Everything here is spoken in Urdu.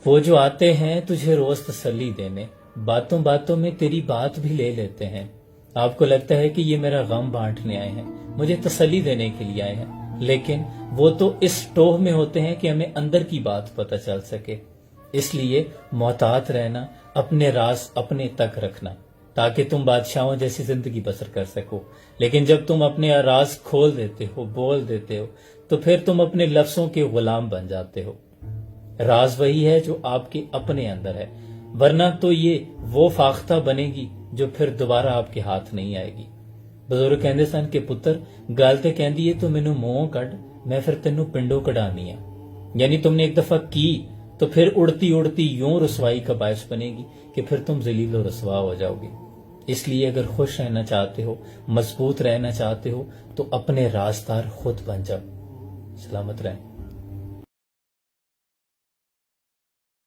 وہ جو آتے ہیں تجھے روز تسلی دینے، باتوں باتوں میں تیری بات بھی لے لیتے ہیں۔ آپ کو لگتا ہے کہ یہ میرا غم بانٹنے آئے ہیں، مجھے تسلی دینے کے لیے آئے ہیں، لیکن وہ تو اس ٹوہ میں ہوتے ہیں کہ ہمیں اندر کی بات پتہ چل سکے۔ اس لیے محتاط رہنا، اپنے راز اپنے تک رکھنا، تاکہ تم بادشاہوں جیسی زندگی بسر کر سکو۔ لیکن جب تم اپنے راز کھول دیتے ہو، بول دیتے ہو، تو پھر تم اپنے لفظوں کے غلام بن جاتے ہو۔ راز وہی ہے جو آپ کے اپنے اندر ہے، ورنہ تو یہ وہ فاختہ بنے گی جو پھر دوبارہ آپ کے ہاتھ نہیں آئے گی۔ بزرگ کہندے سن کہ پتر گل تے کہندی ہے تو مینوں منہوں کڈ، میں پھر تینوں پنڈوں کڈانی ہے۔ یعنی تم نے ایک دفعہ کی تو پھر اڑتی اڑتی یوں رسوائی کا باعث بنے گی کہ پھر تم ذلیل و رسوا ہو جاؤ گے۔ اس لیے اگر خوش رہنا چاہتے ہو، مضبوط رہنا چاہتے ہو، تو اپنے رازدار خود بن جاؤ۔ سلامت رہیں۔